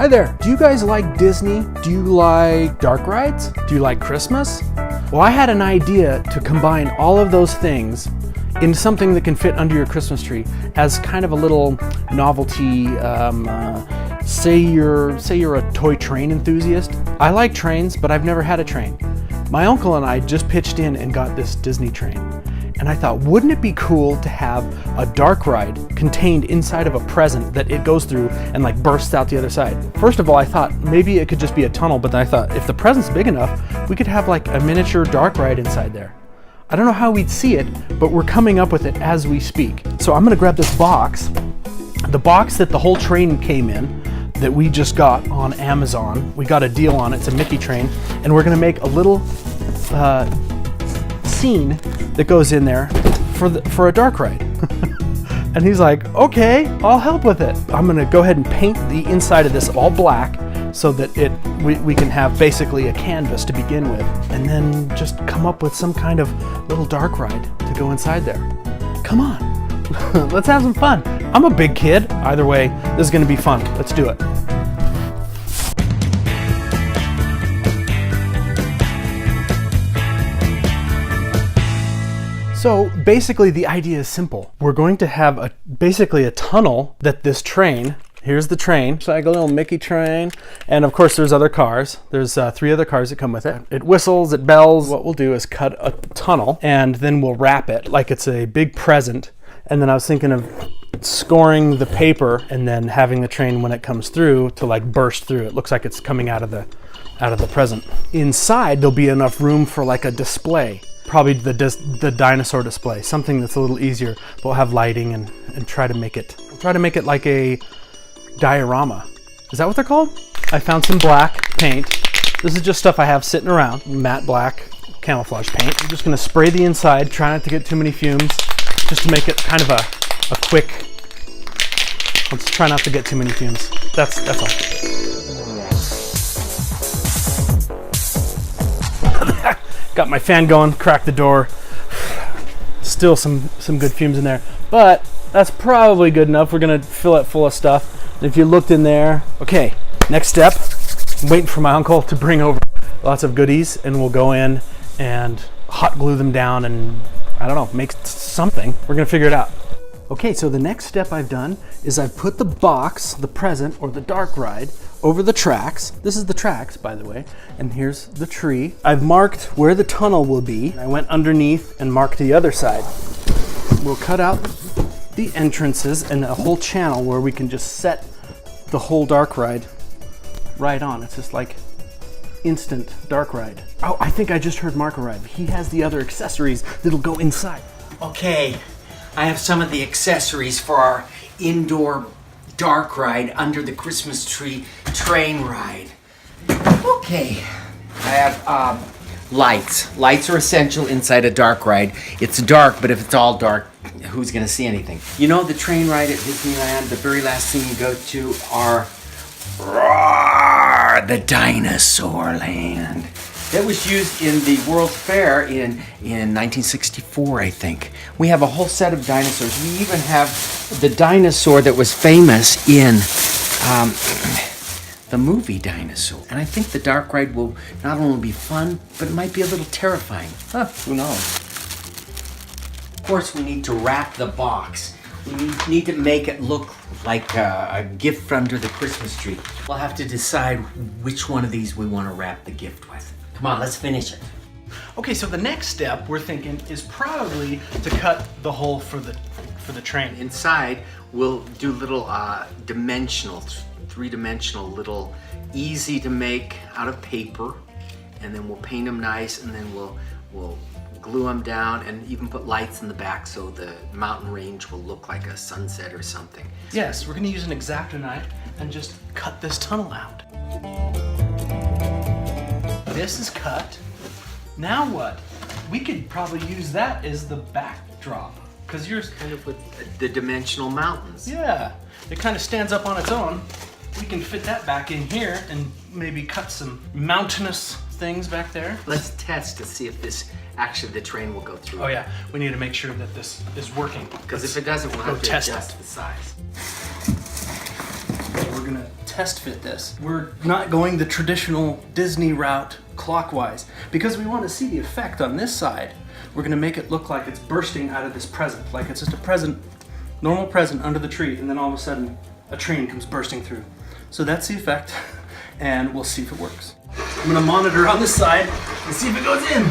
Hi there. Do you guys like Disney? Do you like dark rides? Do you like Christmas? Well, I had an idea to combine all of those things in something that can fit under your Christmas tree as kind of a little novelty. Say you're a toy train enthusiast. I like trains, but I've never had a train. My uncle and I just pitched in and got this Disney train. And I thought, wouldn't it be cool to have a dark ride contained inside of a present that it goes through and like bursts out the other side? First of all, I thought maybe it could just be a tunnel, but then I thought if the present's big enough, we could have like a miniature dark ride inside there. I don't know how we'd see it, but we're coming up with it as we speak. So I'm gonna grab this box, the box that the whole train came in, that we just got on Amazon. We got a deal on it, it's a Mickey train, and we're gonna make a little scene that goes in there for a dark ride. And he's like, okay, I'll help with it. I'm gonna go ahead and paint the inside of this all black so that we can have basically a canvas to begin with, and then just come up with some kind of little dark ride to go inside there. Come on, let's have some fun. I'm a big kid. Either way, this is gonna be fun. Let's do it. So basically the idea is simple. We're going to have basically a tunnel that this train, here's the train. It's like a little Mickey train. And of course there's other cars. There's 3 other cars that come with it. It whistles, it bells. What we'll do is cut a tunnel and then we'll wrap it like it's a big present. And then I was thinking of scoring the paper and then having the train when it comes through to like burst through. It looks like it's coming out of the present. Inside there'll be enough room for like a display. Probably the dinosaur display, something that's a little easier. We'll have lighting and try to make it like a diorama. Is that what they're called? I found some black paint. This is just stuff I have sitting around, matte black camouflage paint. I'm just gonna spray the inside, try not to get too many fumes, just to make it kind of a quick, let's try not to get too many fumes. That's all. Got my fan going, cracked the door. Still some good fumes in there, but that's probably good enough. We're gonna fill it full of stuff. And if you looked in there, okay, next step, I'm waiting for my uncle to bring over lots of goodies and we'll go in and hot glue them down and, I don't know, make something. We're gonna figure it out. Okay, so the next step I've done is I've put the box, the present, or the dark ride, over the tracks. This is the tracks, by the way, and here's the tree. I've marked where the tunnel will be. I went underneath and marked the other side. We'll cut out the entrances and a whole channel where we can just set the whole dark ride right on. It's just like instant dark ride. Oh, I think I just heard Mark arrive. He has the other accessories that'll go inside. Okay, I have some of the accessories for our indoor dark ride under the Christmas tree train ride. Okay, I have lights. Lights are essential inside a dark ride. It's dark, but if it's all dark, who's gonna see anything? You know the train ride at Disneyland, the very last thing you go to are the Dinosaur Land. That was used in the World's Fair in 1964, I think. We have a whole set of dinosaurs. We even have the dinosaur that was famous in the movie Dinosaur. And I think the dark ride will not only be fun, but it might be a little terrifying. Huh, who knows? Of course, we need to wrap the box. We need to make it look like a gift under the Christmas tree. We'll have to decide which one of these we want to wrap the gift with. Come on, let's finish it. Okay, so the next step we're thinking is probably to cut the hole for the train. Inside, we'll do little three-dimensional, little easy to make out of paper, and then we'll paint them nice, and then we'll glue them down and even put lights in the back so the mountain range will look like a sunset or something. Yes, we're gonna use an X-Acto knife and just cut this tunnel out. This is cut. Now what? We could probably use that as the backdrop, because yours kind of with the dimensional mountains. Yeah, it kind of stands up on its own. We can fit that back in here and maybe cut some mountainous things back there. Let's test to see if the train will go through. Oh yeah, we need to make sure that this is working. Because if it doesn't, we'll have to adjust the size. We're gonna test test fit this. We're not going the traditional Disney route clockwise because we want to see the effect on this side. We're gonna make it look like it's bursting out of this present, like it's just a present, normal present under the tree, and then all of a sudden a train comes bursting through. So that's the effect, and we'll see if it works. I'm gonna monitor on this side and see if it goes in.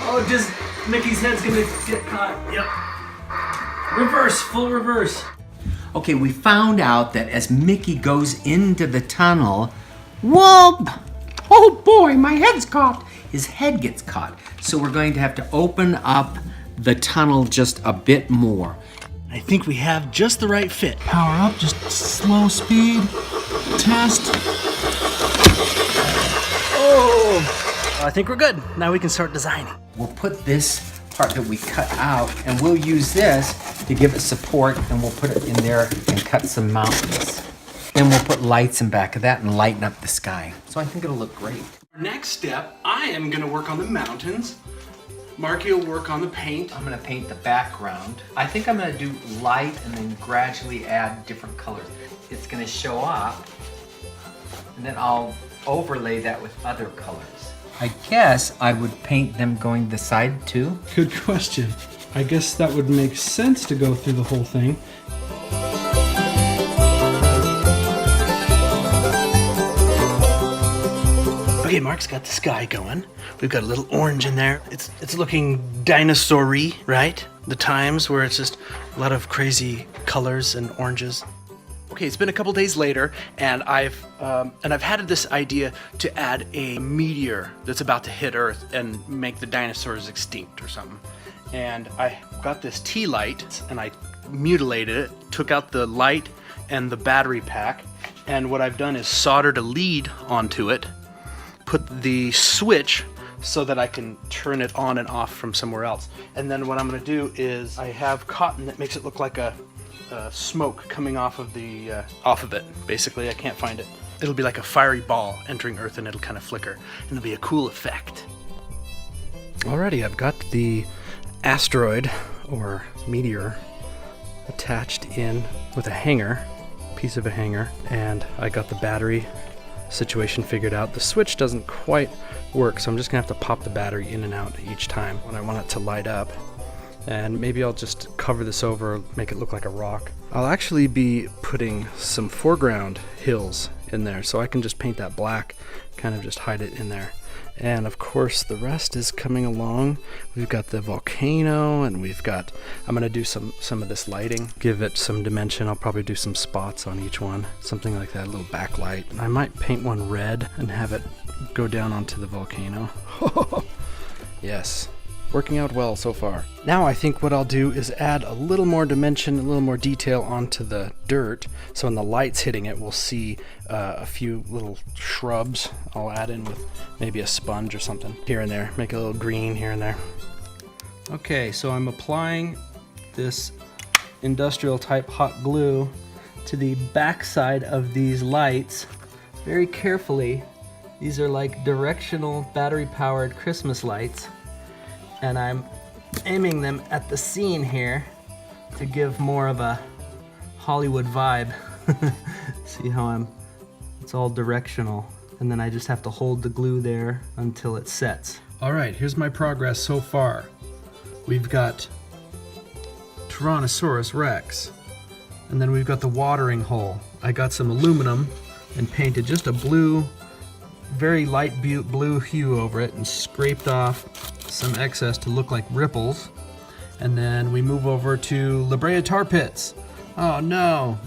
Oh, just Mickey's head's gonna get caught. Yep. Reverse, full reverse. Okay, we found out that as Mickey goes into the tunnel, whoop! Oh boy, my head's caught. His head gets caught. So we're going to have to open up the tunnel just a bit more. I think we have just the right fit. Power up, just slow speed, test. Oh, I think we're good. Now we can start designing. We'll put this part that we cut out and we'll use this to give it support, and we'll put it in there and cut some mountains. Then we'll put lights in back of that and lighten up the sky. So I think it'll look great. Next step, I am gonna work on the mountains. Marky will work on the paint. I'm gonna paint the background. I think I'm gonna do light and then gradually add different colors. It's gonna show up, and then I'll overlay that with other colors. I guess I would paint them going the side too. Good question. I guess that would make sense to go through the whole thing. Okay, Mark's got the sky going. We've got a little orange in there. It's looking dinosaur-y, right? The times where it's just a lot of crazy colors and oranges. Okay, it's been a couple days later, and I've had this idea to add a meteor that's about to hit Earth and make the dinosaurs extinct or something. And I got this tea light, and I mutilated it, took out the light and the battery pack, and what I've done is soldered a lead onto it, put the switch so that I can turn it on and off from somewhere else. And then what I'm gonna do is I have cotton that makes it look like a smoke coming off of it. Basically, I can't find it. It'll be like a fiery ball entering Earth, and it'll kind of flicker, and it'll be a cool effect. Alrighty, I've got the asteroid or meteor attached in with a hanger, piece of a hanger, and I got the battery situation figured out. The switch doesn't quite work, so I'm just gonna have to pop the battery in and out each time when I want it to light up. And maybe I'll just cover this over, make it look like a rock. I'll actually be putting some foreground hills in there, so I can just paint that black, kind of just hide it in there. And of course the rest is coming along. We've got the volcano, and I'm gonna do some of this lighting, give it some dimension. I'll probably do some spots on each one, something like that, a little backlight. I might paint one red and have it go down onto the volcano. Yes. Working out well so far. Now I think what I'll do is add a little more dimension, a little more detail onto the dirt, so when the light's hitting it, we'll see a few little shrubs. I'll add in with maybe a sponge or something here and there, make it a little green here and there. Okay, so I'm applying this industrial type hot glue to the backside of these lights very carefully. These are like directional battery powered Christmas lights. And I'm aiming them at the scene here to give more of a Hollywood vibe. See how it's all directional. And then I just have to hold the glue there until it sets. All right, here's my progress so far. We've got Tyrannosaurus Rex. And then we've got the watering hole. I got some aluminum and painted just a blue, very light blue hue over it and scraped off some excess to look like ripples. And then we move over to La Brea tar pits. Oh no,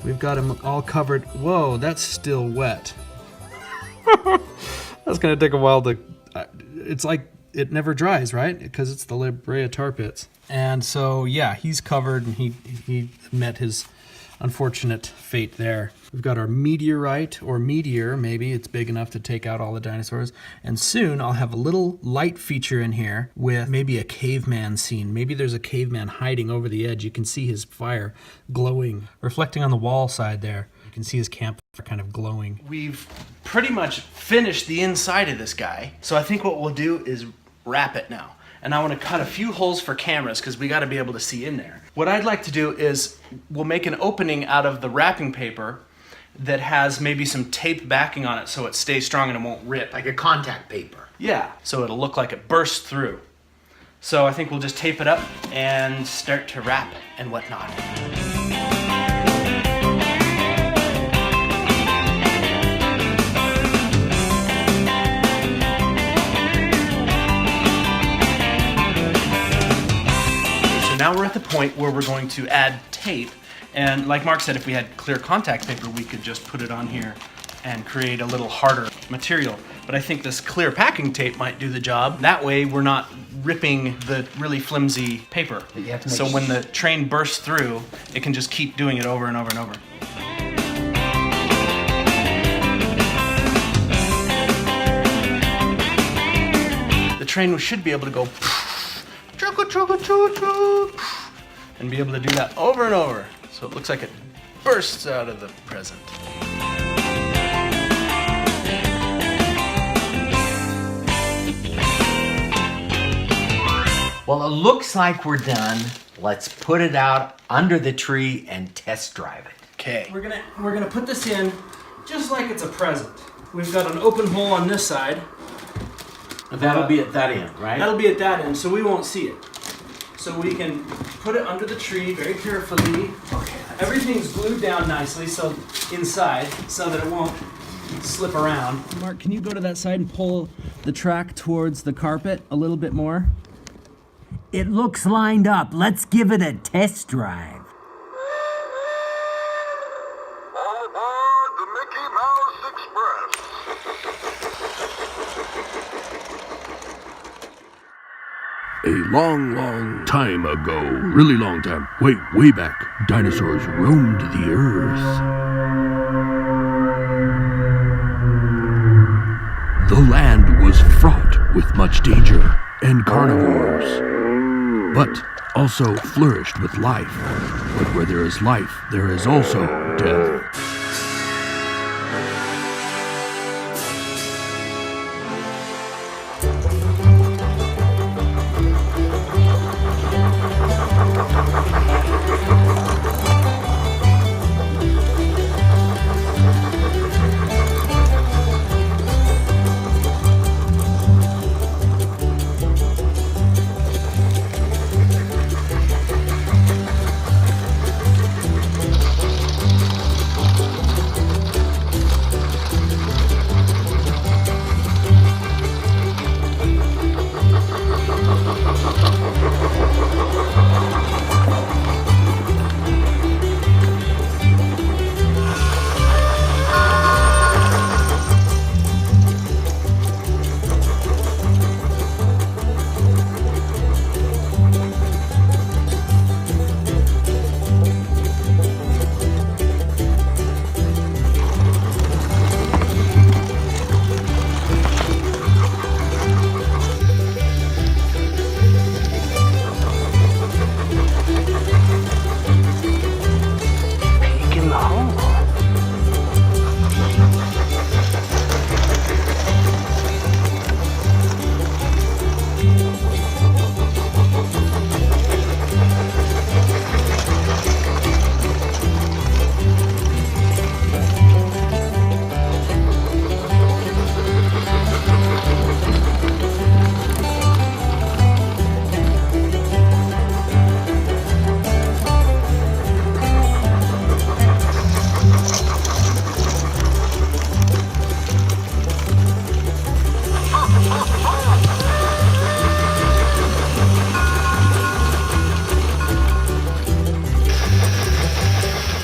we've got them all covered. Whoa, that's still wet. That's gonna take a while to, it's like it never dries, right? Because it's the La Brea tar pits. And so yeah, he's covered, and he met his unfortunate fate there. We've got our meteorite, or meteor, maybe it's big enough to take out all the dinosaurs. And soon I'll have a little light feature in here with maybe a caveman scene. Maybe there's a caveman hiding over the edge. You can see his fire glowing, reflecting on the wall side there. You can see his campfire kind of glowing. We've pretty much finished the inside of this guy. So I think what we'll do is wrap it now. And I want to cut a few holes for cameras because we got to be able to see in there. What I'd like to do is we'll make an opening out of the wrapping paper, that has maybe some tape backing on it so it stays strong and it won't rip. Like a contact paper. Yeah, so it'll look like it burst through. So I think we'll just tape it up and start to wrap and whatnot. So now we're at the point where we're going to add tape. And like Mark said, if we had clear contact paper, we could just put it on here and create a little harder material. But I think this clear packing tape might do the job. That way we're not ripping the really flimsy paper. So when the train bursts through, it can just keep doing it over and over and over. The train should be able to go and be able to do that over and over. So it looks like it bursts out of the present. Well, it looks like we're done. Let's put it out under the tree and test drive it. Okay. We're gonna put this in just like it's a present. We've got an open hole on this side. That'll be at that end, right? That'll be at that end, so we won't see it. So we can put it under the tree very carefully. Okay. Everything's glued down nicely, so inside, so that it won't slip around. Mark, can you go to that side and pull the track towards the carpet a little bit more? It looks lined up. Let's give it a test drive. All aboard the Mickey Mouse Express. A long, long time ago, really long time, way back, dinosaurs roamed the earth. The land was fraught with much danger and carnivores, but also flourished with life. But where there is life, there is also death.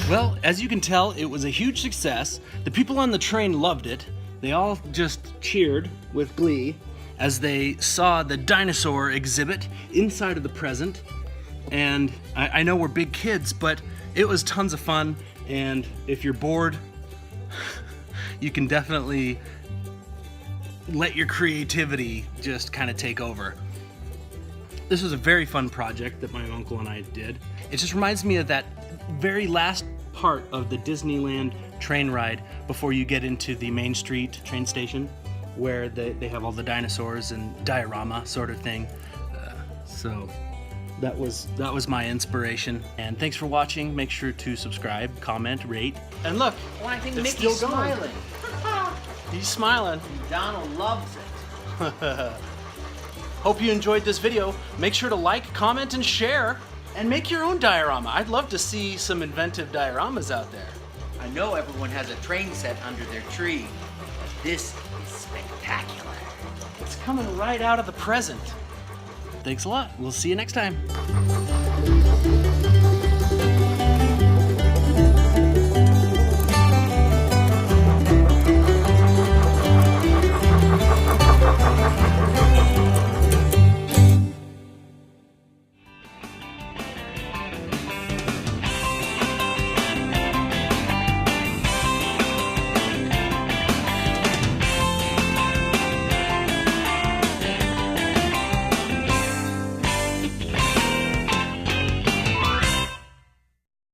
Well, as you can tell, it was a huge success. The people on the train loved it. They all just cheered with glee as they saw the dinosaur exhibit inside of the present. And I know we're big kids, but it was tons of fun. And if you're bored, you can definitely let your creativity just kind of take over. This was a very fun project that my uncle and I did. It just reminds me of that very last part of the Disneyland train ride before you get into the Main Street train station, where they have all the dinosaurs and diorama sort of thing. So That was my inspiration. And thanks for watching. Make sure to subscribe, comment, rate. And look, Well, I think it's Mickey's still going. smiling. He's smiling. Donald loves it. Hope you enjoyed this video. Make sure to like, comment, and share. And make your own diorama. I'd love to see some inventive dioramas out there. I know everyone has a train set under their tree, but this is spectacular. It's coming right out of the present. Thanks a lot. We'll see you next time.